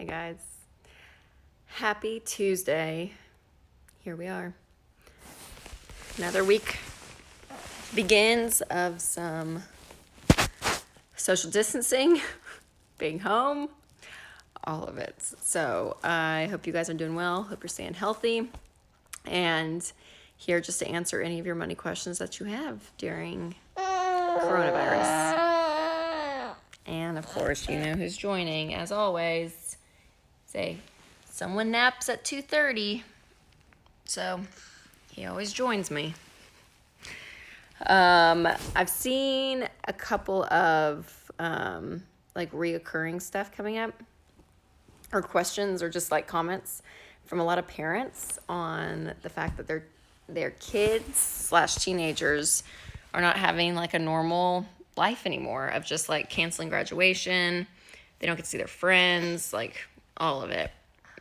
Hey guys, happy Tuesday. Here we are. Another week begins of some social distancing, being home, all of it. So I hope you guys are doing well. Hope you're staying healthy. And here just to answer any of your money questions that you have during coronavirus. And of course, you know who's joining, as always. Say, someone naps at 2:30. So he always joins me. I've seen a couple of like reoccurring stuff coming up, or questions, or just like comments from a lot of parents on the fact that their kids slash teenagers are not having like a normal life anymore, of just like canceling graduation. They don't get to see their friends, like all of it.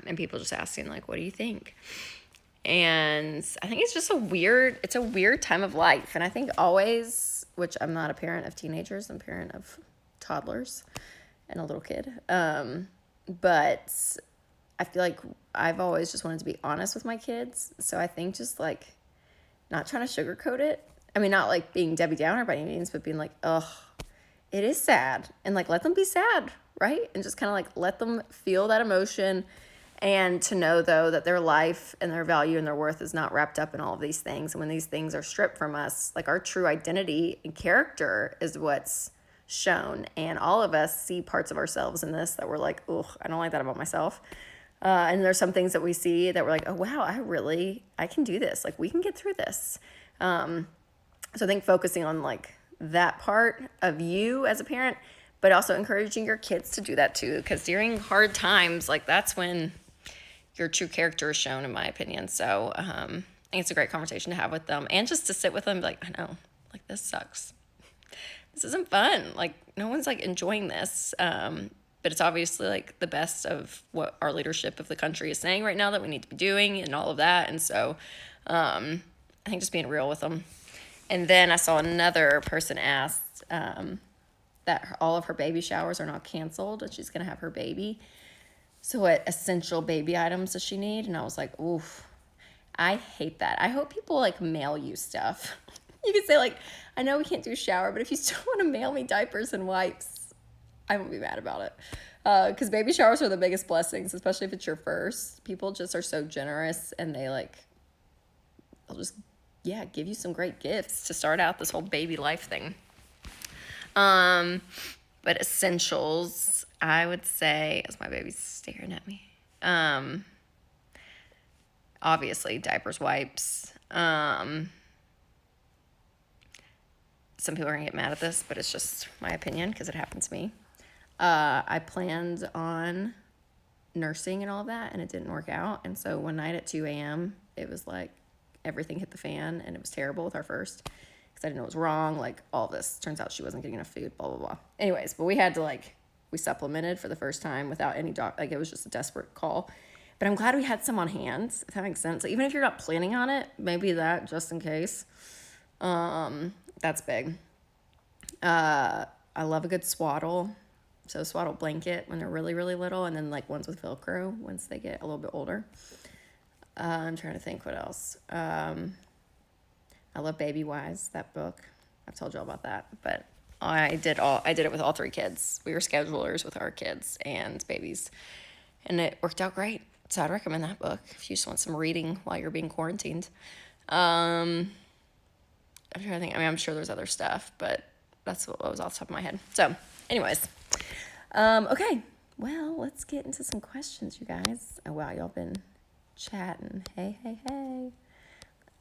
And people just asking like, what do you think? And I think it's just a weird time of life. And I think always, which I'm not a parent of teenagers, I'm a parent of toddlers and a little kid. But I feel like I've always just wanted to be honest with my kids. So I think just like not trying to sugarcoat it. I mean, not like being Debbie Downer by any means, but being like, ugh, it is sad. And like, let them be sad, right? And just kind of like let them feel that emotion. And to know, though, that their life and their value and their worth is not wrapped up in all of these things. And when these things are stripped from us, like our true identity and character is what's shown. And all of us see parts of ourselves in this that we're like, ugh, I don't like that about myself. And there's some things that we see that we're like, oh, wow, I can do this. Like, we can get through this. So I think focusing on like that part of you as a parent, but also encouraging your kids to do that too. Because during hard times, like that's when your true character is shown, in my opinion. So I think it's a great conversation to have with them, and just to sit with them, like, I know, like, this sucks. This isn't fun. Like, no one's like enjoying this. But it's obviously like the best of what our leadership of the country is saying right now that we need to be doing and all of that. And so I think just being real with them. And then I saw another person asked that all of her baby showers are now canceled and she's going to have her baby. So what essential baby items does she need? And I was like, oof, I hate that. I hope people like mail you stuff. You could say like, I know we can't do shower, but if you still want to mail me diapers and wipes, I won't be mad about it. Because baby showers are the biggest blessings, especially if it's your first. People just are so generous, and they'll just, give you some great gifts to start out this whole baby life thing. But essentials, I would say, as my baby's staring at me, obviously diapers, wipes. Some people are gonna get mad at this, but it's just my opinion because it happened to me. I planned on nursing and all of that, and it didn't work out. And so one night at 2 a.m., it was like everything hit the fan, and it was terrible with our first. I didn't know it was wrong, like all this. Turns out she wasn't getting enough food, blah, blah, blah. Anyways, but we had to we supplemented for the first time without any it was just a desperate call. But I'm glad we had some on hand, if that makes sense. Like, even if you're not planning on it, maybe that just in case. That's big. I love a good swaddle. So swaddle blanket when they're really, really little, and then like ones with Velcro once they get a little bit older. I'm trying to think what else. I love Baby Wise, that book. I've told you all about that, but I did it with all 3 kids. We were schedulers with our kids and babies, and it worked out great. So I'd recommend that book if you just want some reading while you're being quarantined. I'm trying to think. I mean, I'm sure there's other stuff, but that's what was off the top of my head. So, anyways, okay. Well, let's get into some questions, you guys. Oh wow, y'all been chatting. Hey.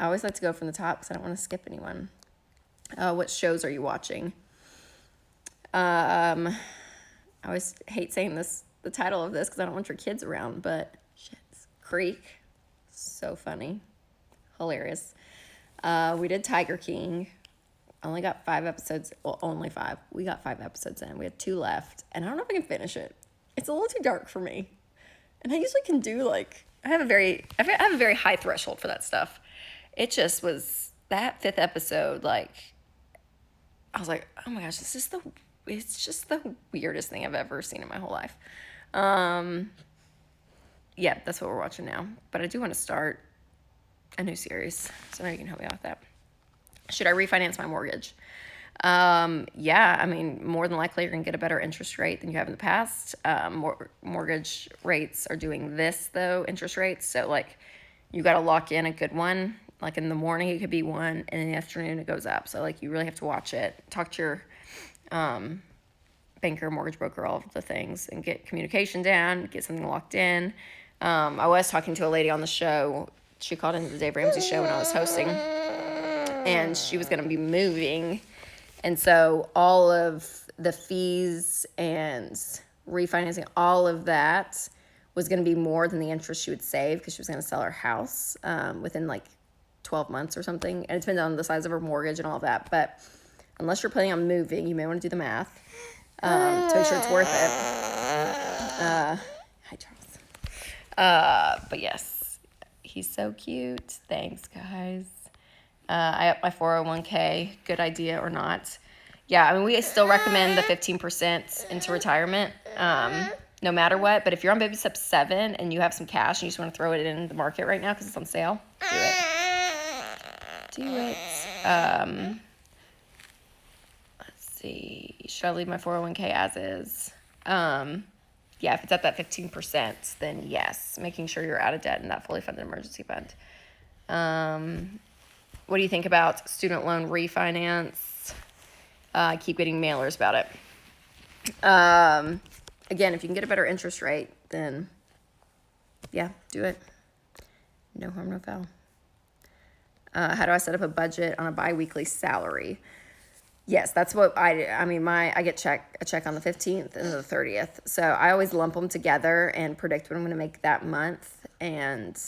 I always like to go from the top because I don't want to skip anyone. What shows are you watching? I always hate saying the title of this because I don't want your kids around, but Creek, so funny, hilarious. We did Tiger King. Only got 5 episodes. Well, only 5. We got 5 episodes in. We had 2 left, and I don't know if I can finish it. It's a little too dark for me, and I usually can do I have a very high threshold for that stuff. It just was that 5th episode, I was like, oh my gosh, it's just the weirdest thing I've ever seen in my whole life. yeah, that's what we're watching now. But I do want to start a new series, so maybe you can help me out with that. Should I refinance my mortgage? Yeah, I mean, more than likely you're going to get a better interest rate than you have in the past. Mortgage rates are doing this, though, interest rates. So, like, you got to lock in a good one. Like, in the morning, it could be one, and in the afternoon, it goes up. So, like, you really have to watch it. Talk to your banker, mortgage broker, all of the things, and get communication down, get something locked in. I was talking to a lady on the show. She called into the Dave Ramsey show when I was hosting, and she was going to be moving. And so all of the fees and refinancing, all of that was going to be more than the interest she would save because she was going to sell her house within like 12 months or something. And it depends on the size of her mortgage and all that. But unless you're planning on moving, you may want to do the math to make sure it's worth it. Hi, Charles. But yes, he's so cute. Thanks, guys. I upped my 401k. Good idea or not? Yeah, I mean, we still recommend the 15% into retirement, no matter what. But if you're on baby step 7 and you have some cash and you just want to throw it in the market right now because it's on sale, do it. Do it. Let's see. Should I leave my 401k as is? Yeah, if it's at that 15%, then yes. Making sure you're out of debt in that fully funded emergency fund. What do you think about student loan refinance? I keep getting mailers about it. Again, if you can get a better interest rate, then yeah, do it. No harm, no foul. How do I set up a budget on a biweekly salary? Yes, that's what I mean, I get a check on the 15th and the 30th. So I always lump them together and predict what I'm going to make that month and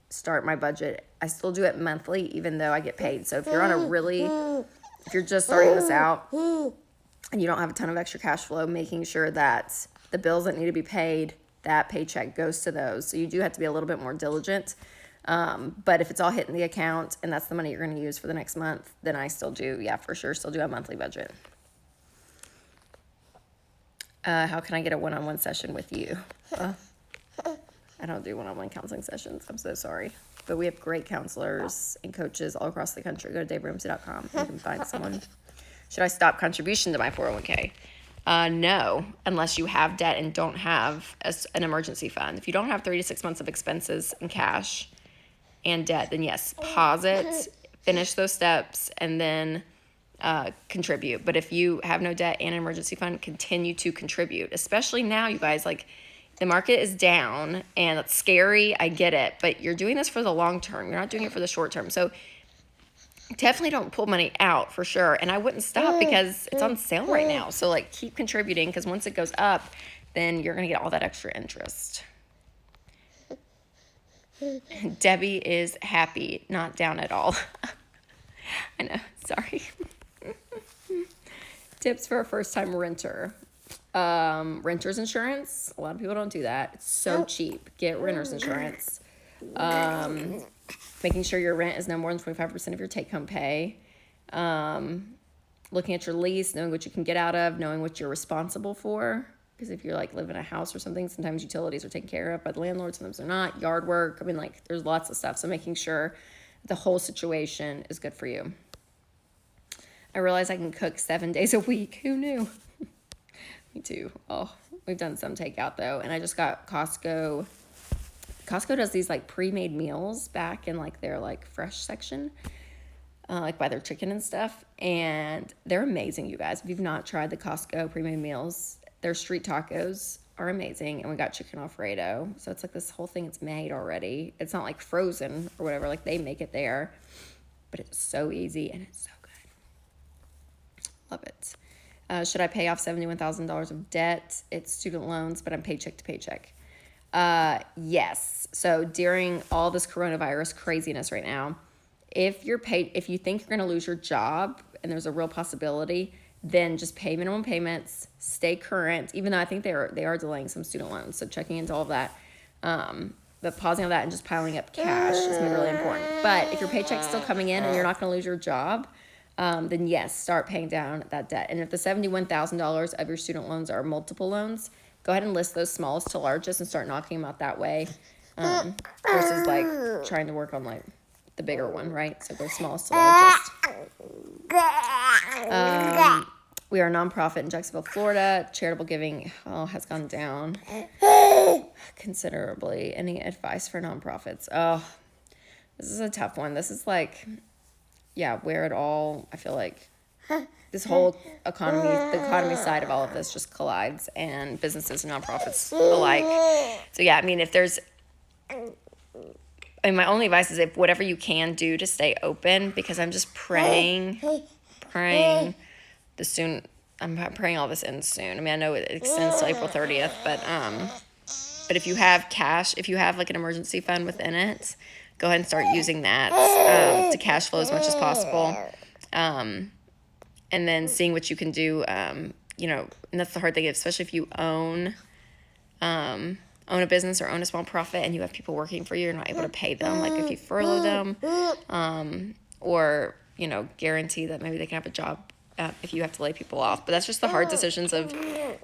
start my budget. I still do it monthly, even though I get paid. So if you're just starting this out and you don't have a ton of extra cash flow, making sure that the bills that need to be paid, that paycheck goes to those. So you do have to be a little bit more diligent. But if it's all hitting the account and that's the money you're going to use for the next month, then I still do, yeah, for sure, still do a monthly budget. How can I get a one-on-one session with you? I don't do one-on-one counseling sessions. I'm so sorry. But we have great counselors and coaches all across the country. Go to daveramsey.com. You can find someone. Should I stop contribution to my 401k? No, unless you have debt and don't have an emergency fund. If you don't have 3 to 6 months of expenses in cash and debt, then yes, pause it, finish those steps, and then contribute. But if you have no debt and an emergency fund, continue to contribute. Especially now, you guys, like, the market is down and it's scary. I get it, but you're doing this for the long term. You're not doing it for the short term. So definitely don't pull money out for sure. And I wouldn't stop because it's on sale right now. So like keep contributing because once it goes up, then you're going to get all that extra interest. Debbie is happy, not down at all. I know. Sorry. Tips for a first-time renter. Renter's insurance. A lot of people don't do that. It's so cheap. Get renter's insurance. Making sure your rent is no more than 25% of your take-home pay. Looking at your lease, knowing what you can get out of, knowing what you're responsible for. Because if you're like live in a house or something, sometimes utilities are taken care of by the landlord, sometimes they're not. Yard work. I mean, like there's lots of stuff. So making sure the whole situation is good for you. I realize I can cook 7 days a week. Who knew? Me too. Oh, we've done some takeout though. And I just got Costco. Costco does these like pre-made meals back in like their like fresh section, like by their chicken and stuff. And they're amazing, you guys. If you've not tried the Costco pre-made meals, their street tacos are amazing. And we got chicken Alfredo. So it's like this whole thing, it's made already. It's not like frozen or whatever. Like they make it there. But it's so easy and it's so good. Love it. Should I pay off $71,000 of debt? It's student loans, but I'm paycheck to paycheck. Yes. So during all this coronavirus craziness right now, if you think you're going to lose your job and there's a real possibility, then just pay minimum payments, stay current, even though I think they are delaying some student loans. So checking into all of that, but pausing on that and just piling up cash is going to be really important. But if your paycheck's still coming in and you're not going to lose your job, then yes, start paying down that debt. And if the $71,000 of your student loans are multiple loans, go ahead and list those smallest to largest and start knocking them out that way. versus like trying to work on like the bigger one, right? So go smallest to largest. We are a nonprofit in Jacksonville, Florida. Charitable giving has gone down considerably. Any advice for nonprofits? Oh, this is a tough one. This is like, where it all, I feel like this whole economy, the economy side of all of this just collides, and businesses and nonprofits alike. So I mean, my only advice is if whatever you can do to stay open, because I'm just praying I'm praying all this ends soon. I mean, I know it extends to April 30th, but if you have cash, if you have like an emergency fund within it, go ahead and start using that to cash flow as much as possible. And then seeing what you can do, and that's the hard thing, especially if you own a business or own a small profit and you have people working for you, you're not able to pay them. Like if you furlough them, or, guarantee that maybe they can have a job if you have to lay people off. But that's just the hard decisions of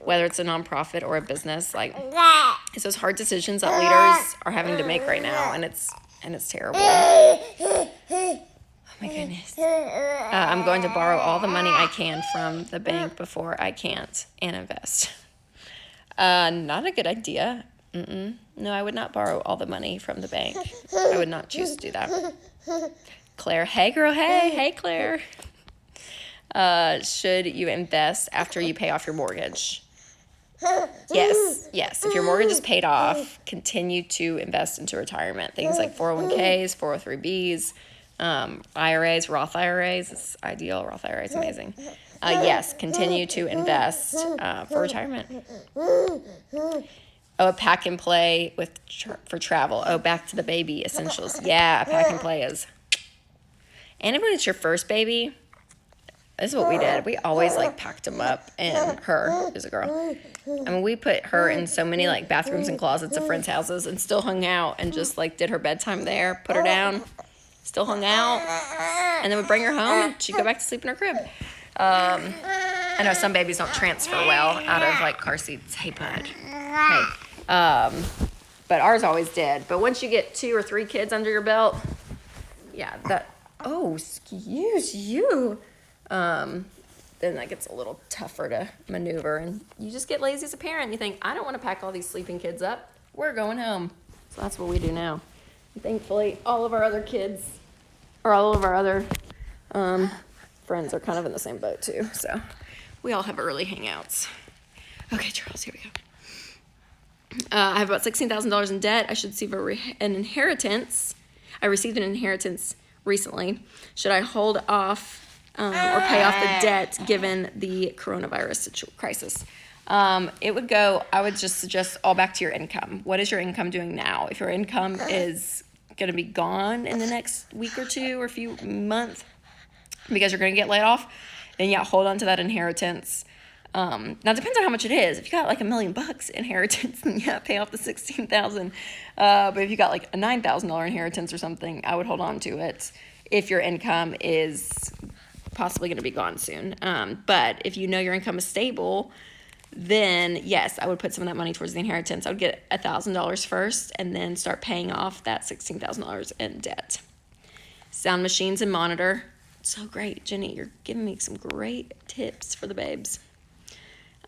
whether it's a nonprofit or a business. Like, it's those hard decisions that leaders are having to make right now, and it's terrible. Oh my goodness. I'm going to borrow all the money I can from the bank before I can't and invest. Not a good idea. No, I would not borrow all the money from the bank. I would not choose to do that. Claire, hey girl, hey Claire. Should you invest after you pay off your mortgage? Yes. If your mortgage is paid off, continue to invest into retirement. Things like 401ks, 403bs, IRAs, Roth IRAs. It's ideal. Roth IRA is amazing. Yes, continue to invest for retirement. Oh, a pack and play for travel. Oh, back to the baby essentials. Yeah, a pack and play is. And when it's your first baby, this is what we did. We always like packed them up, and her is a girl. I mean, we put her in so many like bathrooms and closets of friends' houses and still hung out and just like did her bedtime there, put her down, still hung out, and then we'd bring her home and she'd go back to sleep in her crib. I know some babies don't transfer well out of like car seats. Hey, bud. Hey. But ours always did. But once you get 2 or 3 kids under your belt, excuse you. Then that gets a little tougher to maneuver, and you just get lazy as a parent. You think, I don't want to pack all these sleeping kids up. We're going home. So that's what we do now. And thankfully, all of our other friends are kind of in the same boat too. So we all have early hangouts. Okay, Charles, here we go. I have about $16,000 in debt. I should receive an inheritance. I received an inheritance recently. Should I hold off or pay off the debt given the coronavirus crisis? I would just suggest all back to your income. What is your income doing now? If your income is going to be gone in the next week or 2 or few months because you're going to get laid off, then hold on to that inheritance. Now it depends on how much it is. If you got like $1 million inheritance, then pay off the $16,000. But if you got like a $9,000 inheritance or something, I would hold on to it if your income is possibly going to be gone soon. But if you know your income is stable, then yes, I would put some of that money towards the inheritance. I would get $1,000 first and then start paying off that $16,000 in debt. Sound machines and monitor. So great, Jenny. You're giving me some great tips for the babes.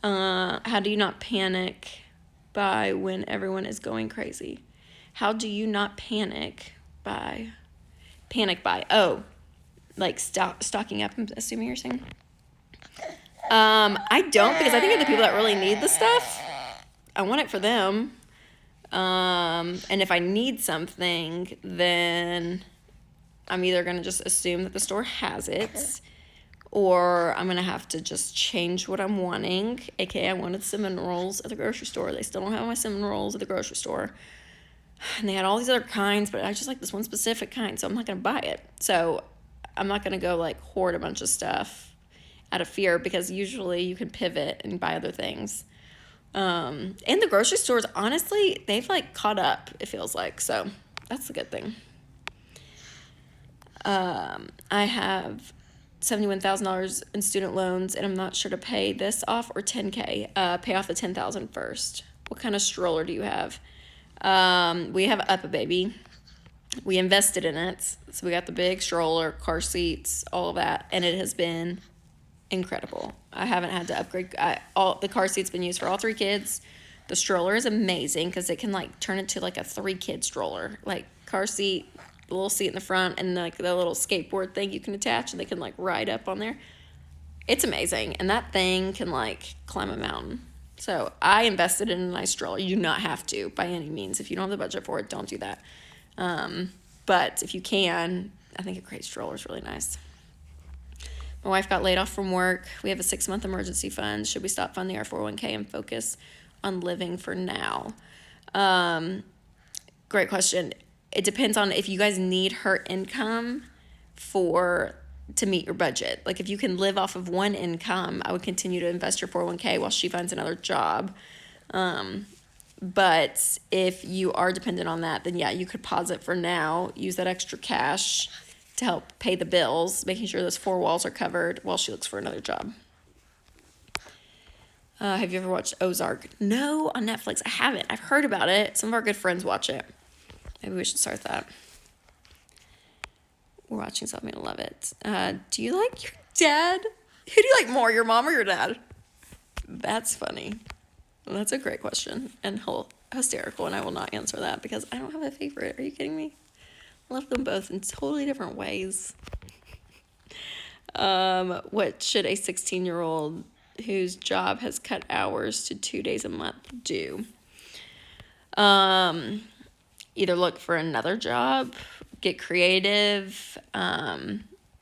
How do you not panic by when everyone is going crazy? How do you not panic by? Oh, like stocking up, I'm assuming you're saying. I don't, because I think of the people that really need the stuff. I want it for them. And if I need something, then I'm either going to just assume that the store has it, or I'm going to have to just change what I'm wanting. AKA, I wanted cinnamon rolls at the grocery store. They still don't have my cinnamon rolls at the grocery store. And they had all these other kinds, but I just like this one specific kind, so I'm not going to buy it. So I'm not going to go like hoard a bunch of stuff out of fear, because usually you can pivot and buy other things. And the grocery stores, honestly, they've like caught up, it feels like. So that's a good thing. I have $71,000 in student loans, and I'm not sure to pay this off or $10K. Pay off the $10,000 first. What kind of stroller do you have? We have up a baby. We invested in it. So we got the big stroller, car seats, all of that. And it has been incredible. I haven't had to upgrade. All the car seats been used for all 3 kids. The stroller is amazing because it can like turn into like a 3-kid stroller. Like car seat, the little seat in the front, and like the little skateboard thing you can attach and they can like ride up on there. It's amazing. And that thing can like climb a mountain. So I invested in a nice stroller. You do not have to by any means. If you don't have the budget for it, don't do that. But if you can, I think a crate stroller is really nice. My wife got laid off from work. We have a 6-month emergency fund. Should we stop funding our 401k and focus on living for now? Great question. It depends on if you guys need her income to meet your budget. Like if you can live off of one income, I would continue to invest your 401k while she finds another job. But if you are dependent on that, then yeah, you could pause it for now, use that extra cash to help pay the bills, making sure those 4 walls are covered while she looks for another job. Have you ever watched Ozark? No, on Netflix. I haven't. I've heard about it. Some of our good friends watch it. Maybe we should start that. We're watching something. I love it. Do you like your dad? Who do you like more, your mom or your dad? That's funny. Well, that's a great question and hysterical, and I will not answer that because I don't have a favorite. Are you kidding me? I love them both in totally different ways. What should a 16-year-old whose job has cut hours to 2 days a month do? Either look for another job, get creative,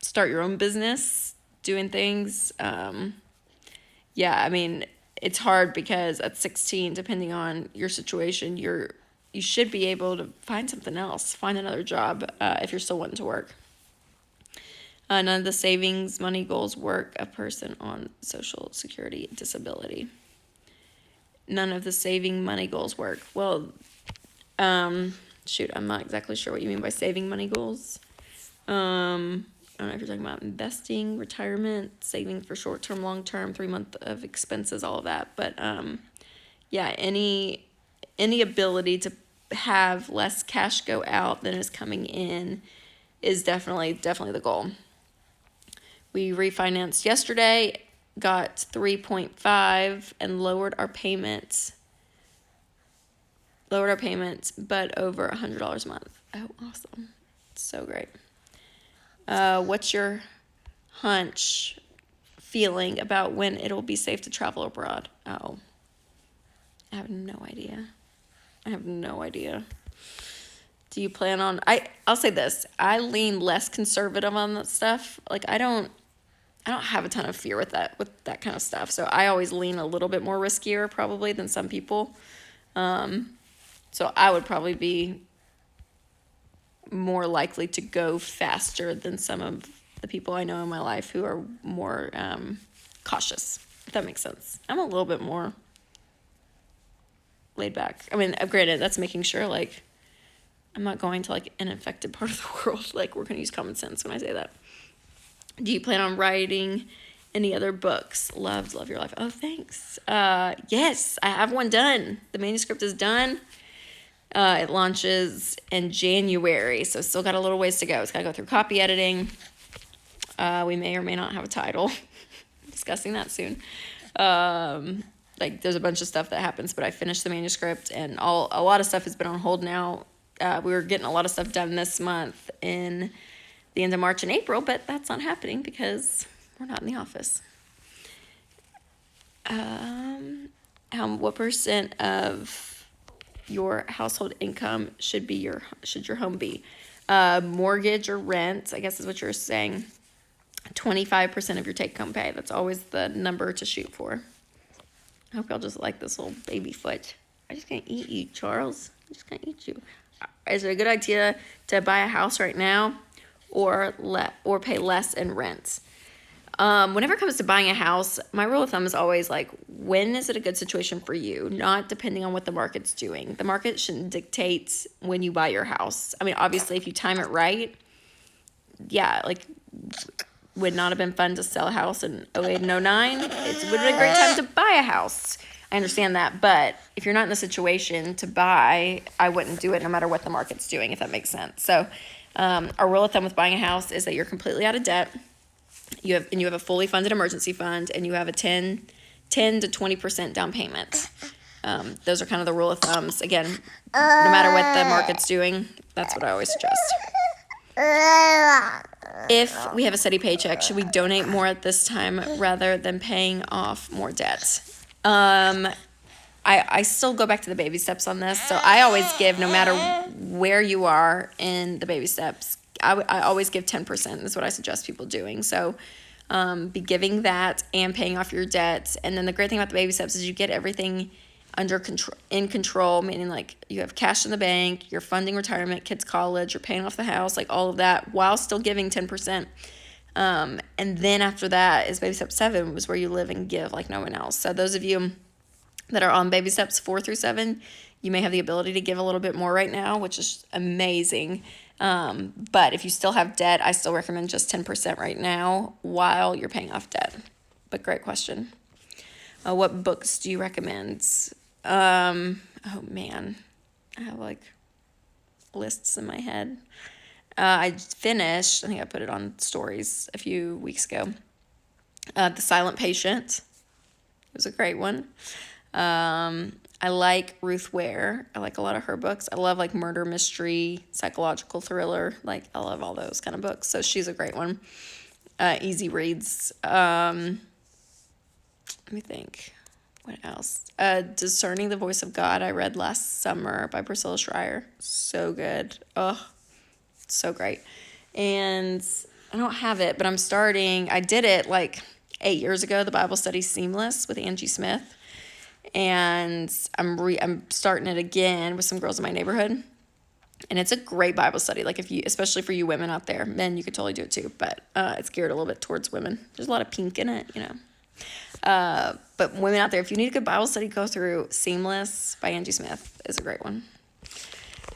start your own business, doing things. Yeah, I mean, it's hard because at 16, depending on your situation, you should be able to find something else, find another job if you're still wanting to work. None of the savings money goals work a person on Social Security disability. None of the saving money goals work. Well, shoot, I'm not exactly sure what you mean by saving money goals. I don't know if you're talking about investing, retirement, saving for short-term, long-term, 3 month of expenses, all of that. But yeah, any ability to have less cash go out than is coming in is definitely the goal. We refinanced yesterday, got 3.5 and lowered our payments, but over $100 a month. Oh, awesome. So great. What's your hunch feeling about when it'll be safe to travel abroad? Oh, I have no idea. Do you plan on, I'll say this, I lean less conservative on that stuff. Like I don't have a ton of fear with that kind of stuff. So I always lean a little bit more riskier probably than some people. So I would probably be more likely to go faster than some of the people I know in my life who are more cautious, if that makes sense. I'm a little bit more laid back. I mean, granted, that's making sure like I'm not going to like an infected part of the world. Like we're going to use common sense when I say that. Do you plan on writing any other books? Love your life. Oh, thanks. Yes, I have one done. The manuscript is done. It launches in January, so still got a little ways to go. It's got to go through copy editing. We may or may not have a title. Discussing that soon. Like there's a bunch of stuff that happens, but I finished the manuscript, and a lot of stuff has been on hold now. We were getting a lot of stuff done this month in the end of March and April, but that's not happening because we're not in the office. What percent of your household income should your home be? Mortgage or rent, I guess is what you're saying. 25% of your take-home pay. That's always the number to shoot for. I hope y'all just like this little baby foot. I'm just gonna eat you, Charles. I'm just gonna eat you. Is it a good idea to buy a house right now or pay less in rent? Whenever it comes to buying a house, my rule of thumb is always like, when is it a good situation for you? Not depending on what the market's doing. The market shouldn't dictate when you buy your house. I mean, obviously, if you time it right, yeah, like, would not have been fun to sell a house in 08 and 09. It would have been a great time to buy a house. I understand that, but if you're not in the situation to buy, I wouldn't do it no matter what the market's doing, if that makes sense. So our rule of thumb with buying a house is that you're completely out of debt. You have a fully funded emergency fund, and you have a 10 to 20% down payment. Those are kind of the rule of thumbs. Again, no matter what the market's doing, that's what I always suggest. If we have a steady paycheck, should we donate more at this time rather than paying off more debt? I still go back to the baby steps on this. So I always give, no matter where you are in the baby steps, I always give 10%. That's what I suggest people doing. So be giving that and paying off your debt. And then the great thing about the baby steps is you get everything in control, meaning like you have cash in the bank, you're funding retirement, kids' college, you're paying off the house, like all of that, while still giving 10%. And then after that is baby step 7, was where you live and give like no one else. So those of you that are on baby steps 4 through 7, you may have the ability to give a little bit more right now, which is amazing. But if you still have debt, I still recommend just 10% right now while you're paying off debt. But great question. What books do you recommend? Oh man, I have like lists in my head. I finished, I think I put it on stories a few weeks ago. The Silent Patient. It was a great one. I like Ruth Ware. I like a lot of her books. I love like murder mystery, psychological thriller. Like I love all those kind of books. So she's a great one. Easy reads. Let me think. What else? Discerning the Voice of God, I read last summer by Priscilla Schreier. So good. Oh, so great. And I don't have it, but I did it like 8 years ago, the Bible study Seamless with Angie Smith. And I'm starting it again with some girls in my neighborhood. And it's a great Bible study. Like especially for you women out there, men, you could totally do it too, but it's geared a little bit towards women. There's a lot of pink in it, but women out there, if you need a good Bible study, go through Seamless by Angie Smith. Is a great one.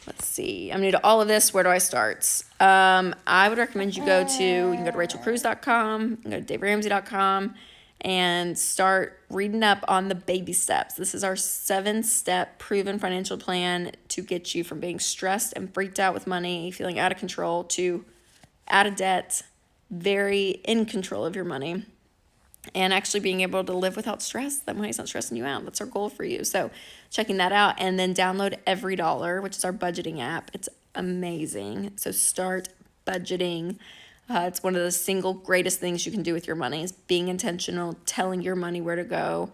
Let's see. I'm new to all of this. Where do I start? I would recommend you can go to rachelcruze.com, you can go to daveramsey.com, and start reading up on the baby steps. This is our 7-step proven financial plan to get you from being stressed and freaked out with money, feeling out of control, to out of debt, very in control of your money, and actually being able to live without stress. That money's not stressing you out. That's our goal for you. So checking that out, and then download Every Dollar, which is our budgeting app. It's amazing. So start budgeting. It's one of the single greatest things you can do with your money is being intentional, telling your money where to go,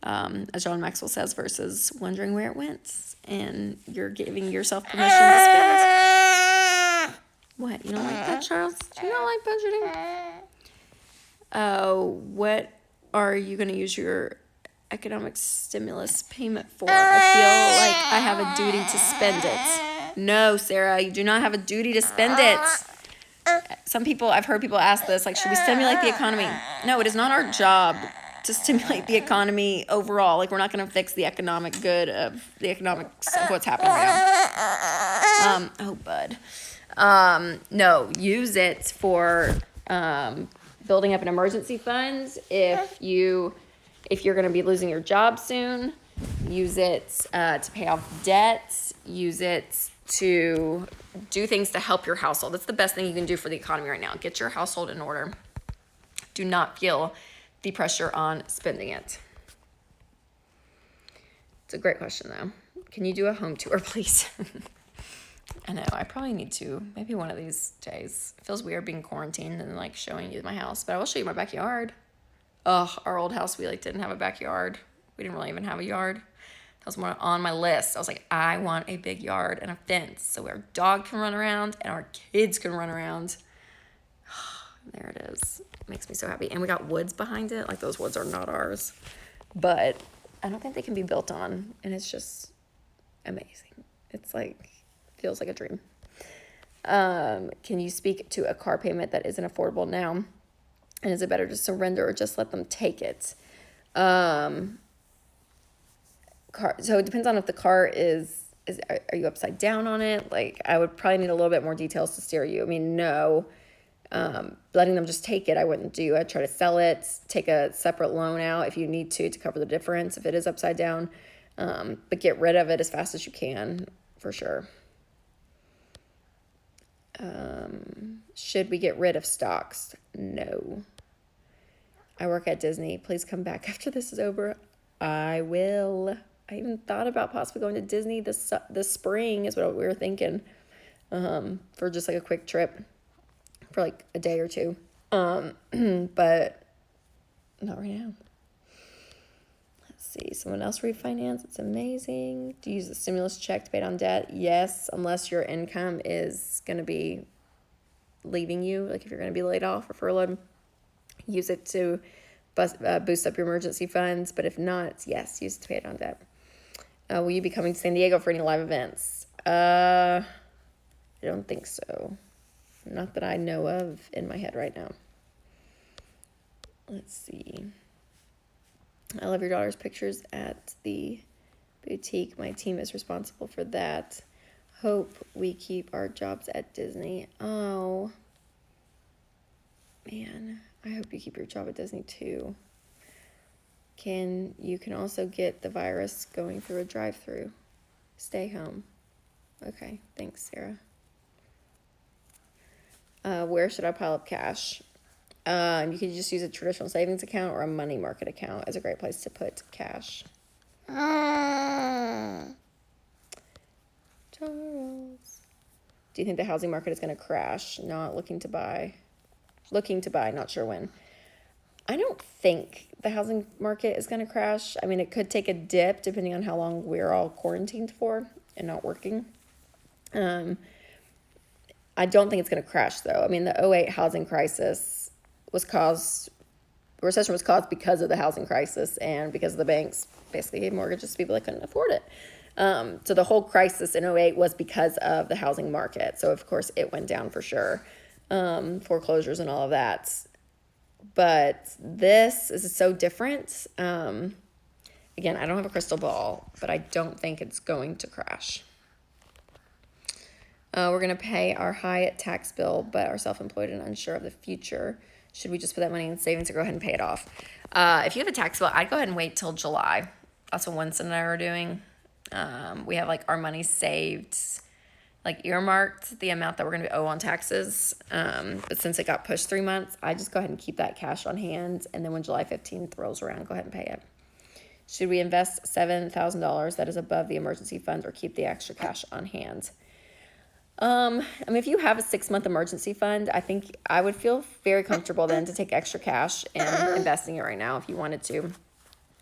as John Maxwell says, versus wondering where it went. And you're giving yourself permission to spend. What? You don't like that, Charles? Do you not like budgeting? What are you going to use your economic stimulus payment for? I feel like I have a duty to spend it. No, Sarah, you do not have a duty to spend it. I've heard people ask this, like, should we stimulate the economy? No, it is not our job to stimulate the economy overall. Like, we're not going to fix the economics of what's happening right now. No, use it for building up an emergency fund. If you're going to be losing your job soon, use it to pay off debt. Use it to do things to help your household. That's the best thing you can do for the economy right now. Get your household in order. Do not feel the pressure on spending it. It's a great question, though. Can you do a home tour, please? I know, I probably need to. Maybe one of these days. It feels weird being quarantined and like showing you my house, but I will show you my backyard. Our old house, we didn't have a backyard. We didn't really even have a yard. That was more on my list. I was like, I want a big yard and a fence so our dog can run around and our kids can run around. There it is. It makes me so happy. And we got woods behind it. Like, those woods are not ours, but I don't think they can be built on. And it's just amazing. It's like, feels like a dream. Can you speak to a car payment that isn't affordable now? And is it better to surrender or just let them take it? So it depends on if the car are you upside down on it? Like, I would probably need a little bit more details to steer you. I mean, no. letting them just take it, I wouldn't do. I'd try to sell it, take a separate loan out if you need to cover the difference if it is upside down. But get rid of it as fast as you can, for sure. Should we get rid of stocks? No. I work at Disney. Please come back after this is over. I will. I even thought about possibly going to Disney this spring is what we were thinking, for just like a quick trip for like a day or two. But not right now. Let's see. Someone else refinance. It's amazing. Do you use the stimulus check to pay down debt? Yes, unless your income is going to be leaving you. Like if you're going to be laid off or furloughed, use it to boost up your emergency funds. But if not, yes, use it to pay down debt. Will you be coming to San Diego for any live events? I don't think so. Not that I know of in my head right now. Let's see. I love your daughter's pictures at the boutique. My team is responsible for that. Hope we keep our jobs at Disney. Oh, man. I hope you keep your job at Disney too. You can also get the virus going through a drive-through. Stay home. Okay, thanks, Sarah. Where should I pile up cash? You could just use a traditional savings account or a money market account as a great place to put cash. Charles. Do you think the housing market is going to crash? Not looking to buy. Looking to buy, not sure when. I don't think the housing market is going to crash. I mean, it could take a dip depending on how long we're all quarantined for and not working. I don't think it's going to crash, though. I mean, the 2008 housing crisis recession was caused because of the housing crisis and because the banks basically gave mortgages to people that couldn't afford it. So the whole crisis in 2008 was because of the housing market. So, of course, it went down for sure. Foreclosures and all of that. But this is so different. Again, I don't have a crystal ball, but I don't think it's going to crash. We're going to pay our high tax bill, but are self-employed and unsure of the future. Should we just put that money in savings or go ahead and pay it off? If you have a tax bill, I'd go ahead and wait till July. That's what Winston and I are doing. We have like our money saved, like earmarked the amount that we're going to owe on taxes. But since it got pushed 3 months, I just go ahead and keep that cash on hand. And then when July 15th rolls around, go ahead and pay it. Should we invest $7,000 that is above the emergency fund or keep the extra cash on hand? I mean, if you have a 6-month emergency fund, I think I would feel very comfortable then to take extra cash and investing it right now if you wanted to.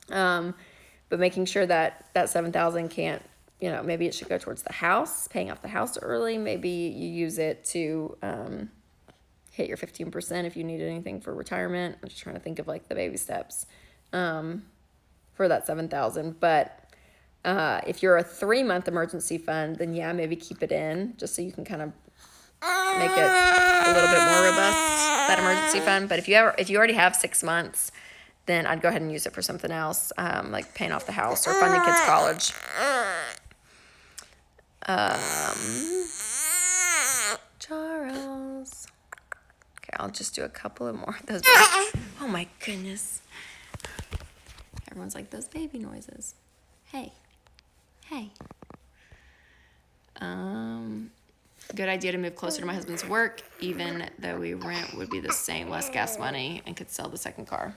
But making sure that $7,000 can't, maybe it should go towards the house, paying off the house early. Maybe you use it to hit your 15% if you need anything for retirement. I'm just trying to think of like the baby steps for that $7,000. But if you're a 3-month emergency fund, then yeah, maybe keep it in just so you can kind of make it a little bit more robust, that emergency fund. But if you already have 6 months, then I'd go ahead and use it for something else, like paying off the house or funding kids' college. Charles. Okay, I'll just do a couple of more of those. Oh my goodness. Everyone's like, those baby noises. Hey. Good idea to move closer to my husband's work, even though we rent would be the same, less gas money, and could sell the second car.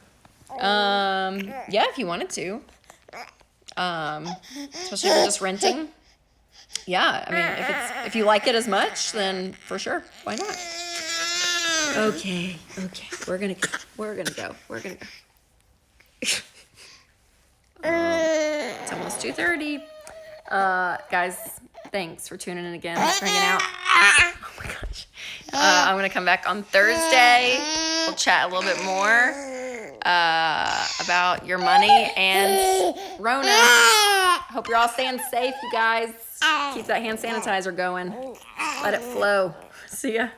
Yeah, if you wanted to. Especially if you're just renting. Yeah, I mean, if you like it as much, then for sure, why not? Okay, we're gonna go. It's almost 2:30. Guys, thanks for tuning in again. Thanks for hanging out. Oh my gosh. I'm gonna come back on Thursday. We'll chat a little bit more about your money and Rona. Hope you're all staying safe, you guys. Keep that hand sanitizer going. Let it flow. See ya.